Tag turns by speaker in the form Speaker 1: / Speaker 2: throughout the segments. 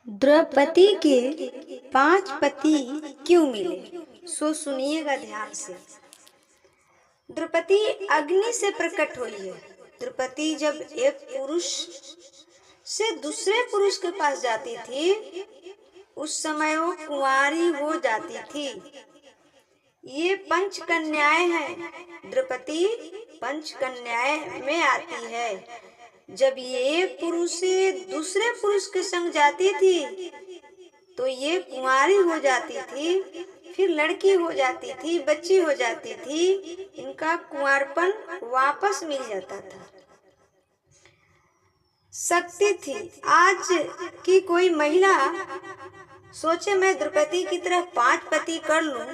Speaker 1: द्रौपदी के 5 पति क्यों मिले? सो सुनिएगा ध्यान से। द्रौपदी अग्नि से प्रकट हुई है। द्रौपदी जब एक पुरुष से दूसरे पुरुष के पास जाती थी, उस समय वो कुंवारी हो जाती थी। ये पंचकन्याएं हैं। द्रौपदी पंचकन्याएं में आती है। जब ये एक पुरुष से दूसरे पुरुष के संग जाती थी, तो ये कुंवारी हो जाती थी, फिर लड़की हो जाती थी, बच्ची हो जाती थी। इनका कुंवारपन वापस मिल जाता था। शक्ति थी। आज की कोई महिला सोचे मैं द्रौपदी की तरह 5 पति कर लूं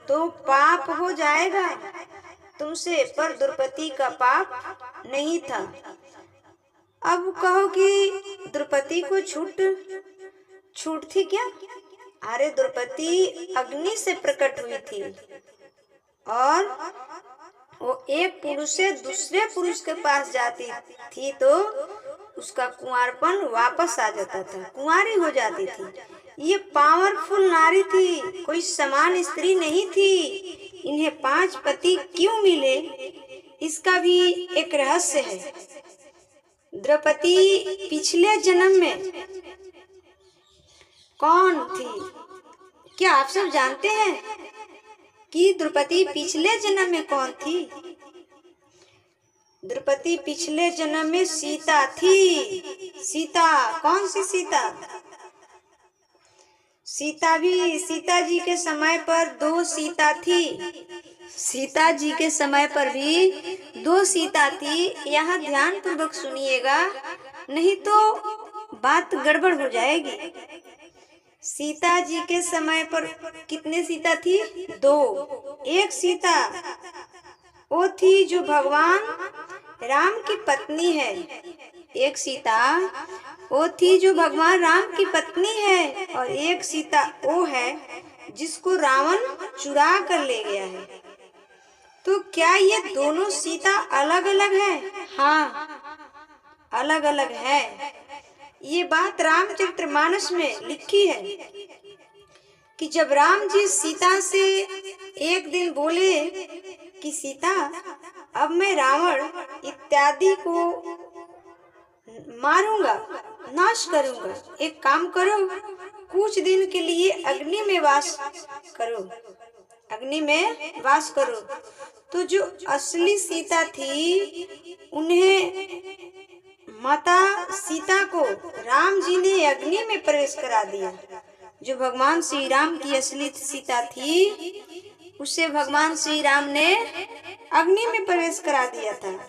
Speaker 1: तो पाप हो जाएगा तुमसे, पर द्रौपदी का पाप नहीं था। अब कहो कि द्रौपदी को छूट थी क्या? अरे द्रौपदी अग्नि से प्रकट हुई थी और वो एक पुरुष से दूसरे पुरुष के पास जाती थी तो उसका कुंवारपन वापस आ जाता था, कुंवारी हो जाती थी। ये पावरफुल नारी थी, कोई समान स्त्री नहीं थी। इन्हें 5 पति क्यों मिले, इसका भी एक रहस्य है। द्रौपदी पिछले जन्म में कौन थी? क्या आप सब जानते हैं कि द्रौपदी पिछले जन्म में कौन थी? द्रौपदी पिछले जन्म में सीता थी। सीता, कौन सी सीता? सीता जी के समय पर 2 सीता थी। सीता जी के समय पर भी 2 सीता थी। यहाँ ध्यान पूर्वक सुनिएगा, नहीं तो बात गड़बड़ हो जाएगी। सीता जी के समय पर कितने सीता थी? 2। एक सीता वो थी जो भगवान राम की पत्नी है। एक सीता वो थी जो भगवान राम की पत्नी है, और एक सीता वो है जिसको रावण चुरा कर ले गया है। तो क्या ये दोनों सीता अलग अलग है? हाँ, अलग अलग है। ये बात रामचरितमानस में लिखी है कि जब राम जी सीता से एक दिन बोले कि सीता, अब मैं रावण इत्यादि को मारूंगा, नाश करूंगा। एक काम करो, कुछ दिन के लिए अग्नि में वास करो, अग्नि में वास करो। तो जो असली सीता थी, उन्हें माता सीता को राम जी ने अग्नि में प्रवेश करा दिया। जो भगवान श्री राम की असली सीता थी, उसे भगवान श्री राम ने अग्नि में प्रवेश करा दिया था।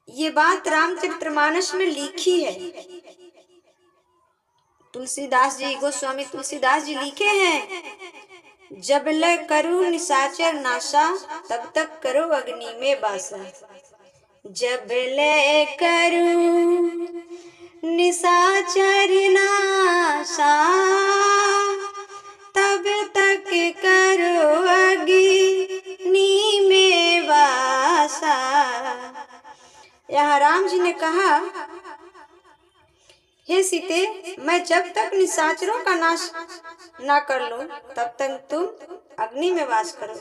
Speaker 1: ये बात रामचरितमानस में लिखी है। तुलसीदास जी, गोस्वामी तुलसीदास जी लिखे हैं, जब ले करू निशाचर नाशा, तब तक करो अग्नि में बासा। जब ले करू निशाचर नाशा, तब तक करो अग्नि में वासा। यहाँ राम जी ने कहा, हे सीते, मैं जब तक निशाचरों का नाश ना कर लूं, तब तक तुम अग्नि में वास करो।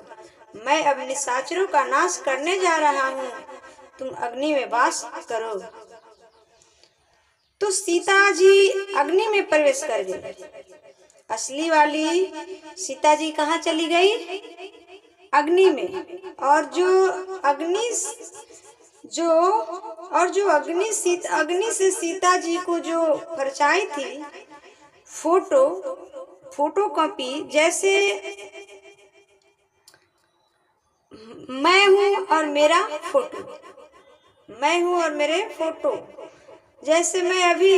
Speaker 1: मैं अब निशाचरों का नाश करने जा रहा हूँ, तुम अग्नि में वास करो। तो सीता जी अग्नि में प्रवेश कर गई। असली वाली सीता जी कहाँ चली गई? अग्नि में। और जो अग्नि से सीता जी को जो परछाई थी, फोटो कॉपी, जैसे मैं हूँ और मेरा फोटो, मैं हूँ और मेरे फोटो, जैसे मैं अभी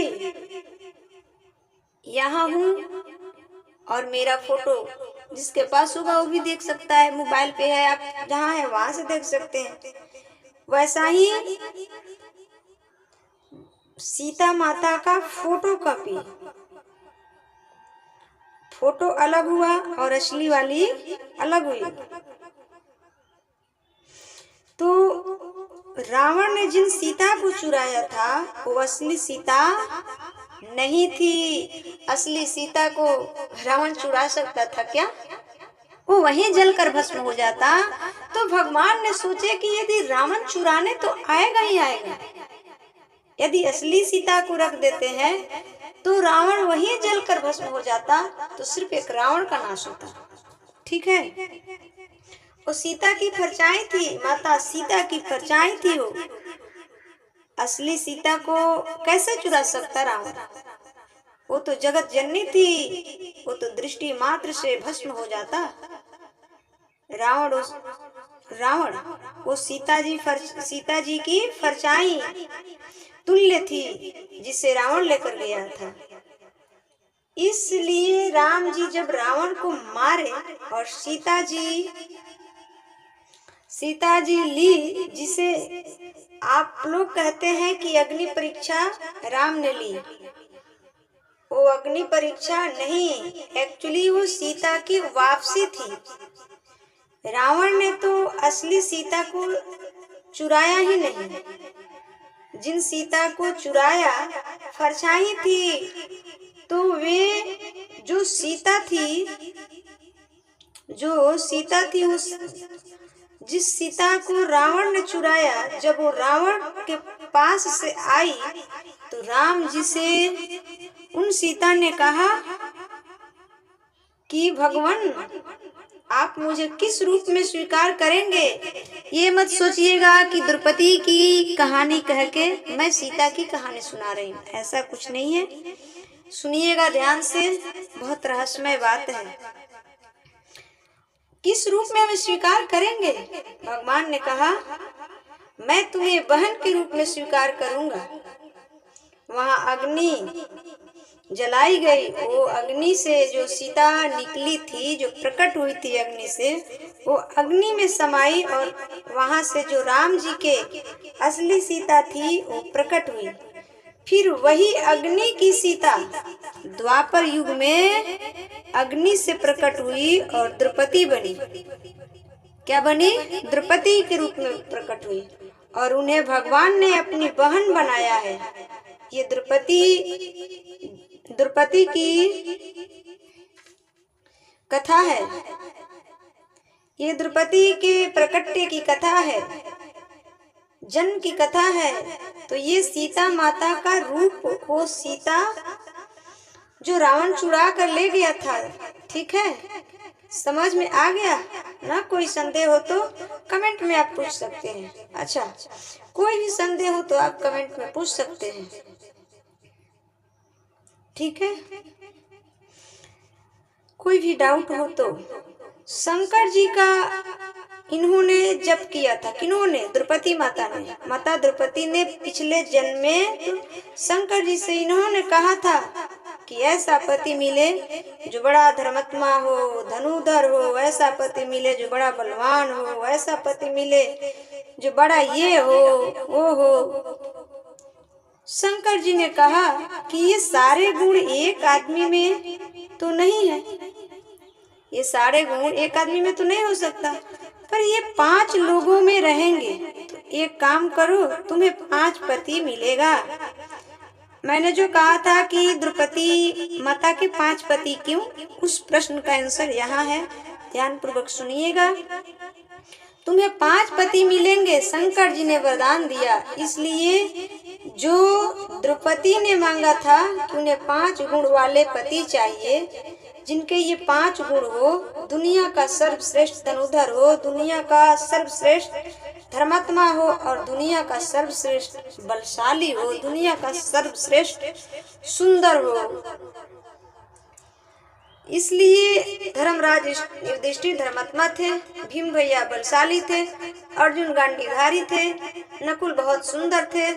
Speaker 1: यहाँ हूँ और मेरा फोटो जिसके पास होगा वो भी देख सकता है, मोबाइल पे है, आप जहाँ है वहां से देख सकते हैं। वैसा ही सीता माता का फोटो कॉपी, फोटो अलग हुआ और असली वाली अलग हुई। तो रावण ने जिन सीता को चुराया था, वो असली सीता नहीं थी। असली सीता को रावण चुरा सकता था क्या? वो वहीं जलकर भस्म हो जाता। तो भगवान ने सोचे कि यदि रावण चुराने तो आएगा ही आएगा, यदि असली सीता को रख देते हैं तो रावण वहीं जलकर भस्म हो जाता, तो सिर्फ एक रावण का नाश होता। ठीक है, वो सीता की परछाई थी, माता सीता की परछाई थी वो। असली सीता को कैसे चुरा सकता रावण? वो तो जगत जननी थी, वो तो दृष्टि मात्र से भस्म हो जाता। रावण वो सीता जी की परछाई तुल्य थी, जिसे रावण लेकर गया था। इसलिए राम जी जब रावण को मारे और सीता जी ली, जिसे आप लोग कहते हैं कि अग्नि परीक्षा राम ने ली, वो अग्नि परीक्षा नहीं, एक्चुअली वो सीता की वापसी थी। रावण ने तो असली सीता को चुराया ही नहीं, जिन सीता को चुराया परछाई थी, तो वे जो सीता थी उस जिस सीता को रावण ने चुराया, जब वो रावण के पास से आई तो राम जी से उन सीता ने कहा कि भगवान आप मुझे किस रूप में स्वीकार करेंगे? ये मत सोचिएगा कि द्रौपदी की कहानी कह के मैं सीता की कहानी सुना रही हूँ, ऐसा कुछ नहीं है। सुनिएगा ध्यान से, बहुत रहस्यमय बात है। किस रूप में हमें स्वीकार करेंगे? भगवान ने कहा मैं तुम्हें बहन के रूप में स्वीकार करूंगा। वहां अग्नि जलाई गई, वो अग्नि से जो सीता निकली थी, जो प्रकट हुई थी अग्नि से, वो अग्नि में समाई और वहां से जो राम जी के असली सीता थी वो प्रकट हुई। फिर वही अग्नि की सीता द्वापर युग में अग्नि से प्रकट हुई और द्रौपदी बनी। क्या बनी? द्रौपदी के रूप में प्रकट हुई और उन्हें भगवान ने अपनी बहन बनाया है। ये द्रौपदी की कथा है, ये द्रौपदी के प्रकट्य की कथा है, जन्म की कथा है। तो ये सीता माता का रूप, वो सीता जो रावण चुरा कर ले गया था। ठीक है, समझ में आ गया ना? कोई संदेह हो तो कमेंट में आप पूछ सकते हैं। अच्छा, कोई भी संदेह हो तो आप कमेंट में पूछ सकते हैं। ठीक है, कोई भी डाउट हो तो। शंकर जी का इन्होंने जप किया था, किन्होंने? द्रौपदी माता ने। माता द्रौपदी ने पिछले जन्म में तो शंकर जी से इन्होंने कहा था कि ऐसा पति मिले जो बड़ा धर्मात्मा हो, धनुधर हो, ऐसा पति मिले जो बड़ा बलवान हो, ऐसा पति मिले जो बड़ा ये हो वो हो। शंकर जी ने कहा कि ये सारे गुण एक आदमी में तो नहीं है, ये सारे गुण एक आदमी में तो नहीं हो सकता, पर ये 5 लोगों में रहेंगे। तो एक काम करो, तुम्हें 5 पति मिलेगा। मैंने जो कहा था कि द्रौपदी माता के 5 पति क्यों, उस प्रश्न का आंसर यहाँ है, ध्यान पूर्वक सुनिएगा। तुम्हें 5 पति मिलेंगे, शंकर जी ने वरदान दिया। इसलिए जो द्रौपदी ने मांगा था कि उन्हें 5 गुण वाले पति चाहिए, जिनके ये 5 गुण हो, दुनिया का सर्वश्रेष्ठ धनुधर हो, दुनिया का सर्वश्रेष्ठ धर्मात्मा हो और दुनिया का सर्वश्रेष्ठ बलशाली हो, दुनिया का सर्वश्रेष्ठ सुंदर हो। इसलिए धर्मराज युधिष्ठिर धर्मात्मा थे, भीम भैया बलशाली थे, अर्जुन गांडीधारी थे, नकुल बहुत सुंदर थे,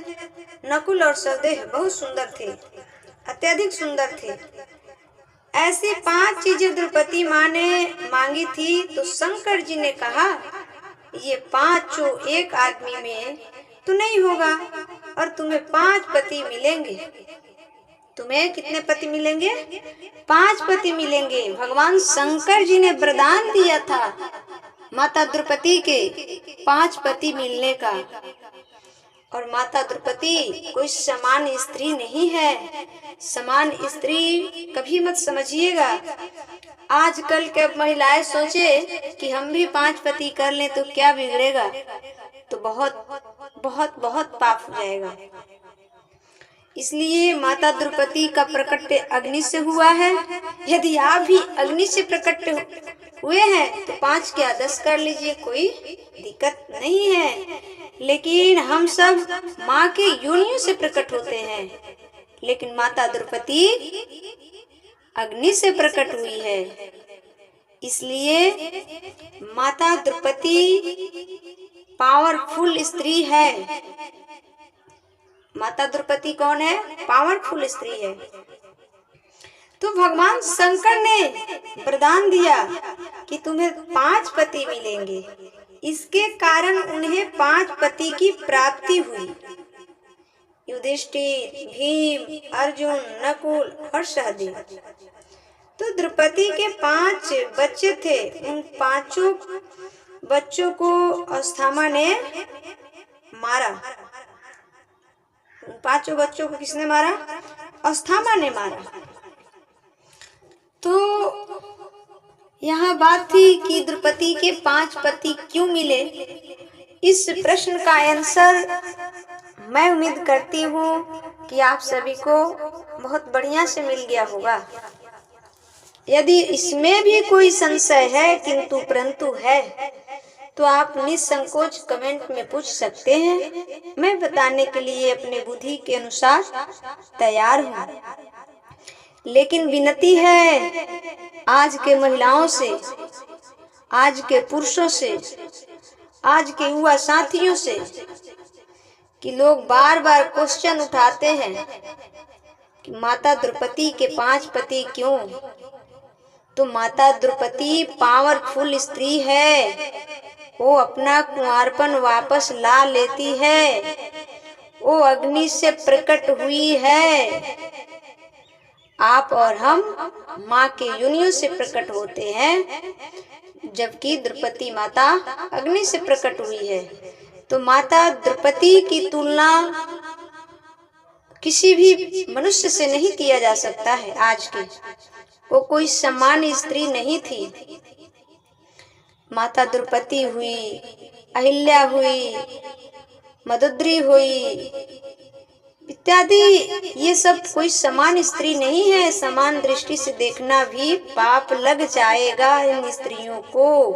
Speaker 1: नकुल और सहदेव बहुत सुंदर थे, अत्यधिक सुंदर थे। ऐसी 5 चीजें द्रौपदी माँ ने मांगी थी। तो शंकर जी ने कहा ये 5 एक आदमी में तो नहीं होगा और तुम्हें 5 पति मिलेंगे। तुम्हें कितने पति मिलेंगे? 5 पति मिलेंगे। भगवान शंकर जी ने वरदान दिया था माता द्रौपदी के 5 पति मिलने का। और माता द्रौपदी कोई समान स्त्री नहीं है। समान स्त्री कभी मत समझिएगा। आजकल के महिलाएं सोचे कि हम भी 5 पति कर लें तो क्या बिगड़ेगा, तो बहुत बहुत बहुत पाप हो जाएगा। इसलिए माता द्रौपदी का प्रकट अग्नि से हुआ है। यदि आप भी अग्नि से प्रकट हुए हैं तो 5 क्या 10 कर लीजिए, कोई दिक्कत नहीं है। लेकिन हम सब माँ के योनियों से प्रकट होते हैं, लेकिन माता द्रौपदी अग्नि से प्रकट हुई है। इसलिए माता द्रौपदी पावरफुल स्त्री है। माता द्रौपदी कौन है? पावरफुल स्त्री है। तो भगवान शंकर ने वरदान दिया कि तुम्हें 5 पति मिलेंगे। इसके कारण उन्हें 5 पति की प्राप्ति हुई। युधिष्ठिर, भीम, अर्जुन, नकुल और सहदेव। तो द्रौपदी के 5 बच्चे थे। उन 5 बच्चों को अस्थामा ने मारा। उन 5 बच्चों को किसने मारा? अस्थामा ने मारा। तो यहाँ बात थी कि द्रौपदी के 5 पति क्यों मिले। इस प्रश्न का आंसर मैं उम्मीद करती हूँ कि आप सभी को बहुत बढ़िया से मिल गया होगा। यदि इसमें भी कोई संशय है, किंतु परंतु है, तो आप निसंकोच कमेंट में पूछ सकते हैं। मैं बताने के लिए अपने बुद्धि के अनुसार तैयार हूँ। लेकिन विनती है आज के महिलाओं से, आज के पुरुषों से, आज के युवा साथियों से, कि लोग बार बार क्वेश्चन उठाते हैं कि माता द्रौपदी के 5 पति क्यों। तो माता द्रौपदी पावरफुल स्त्री है। वो अपना कुंवारपन वापस ला लेती है। वो अग्नि से प्रकट हुई है। आप और हम माँ के योनियों से प्रकट होते हैं, जबकि द्रौपदी माता अग्नि से प्रकट हुई है। तो माता द्रौपदी की तुलना किसी भी मनुष्य से नहीं किया जा सकता है। आज की वो कोई सामान्य स्त्री नहीं थी। माता द्रौपदी हुई, अहिल्या हुई, मदोदरी हुई इत्यादि, ये सब कोई समान स्त्री नहीं है। समान दृष्टि से देखना भी पाप लग जाएगा इन स्त्रियों को।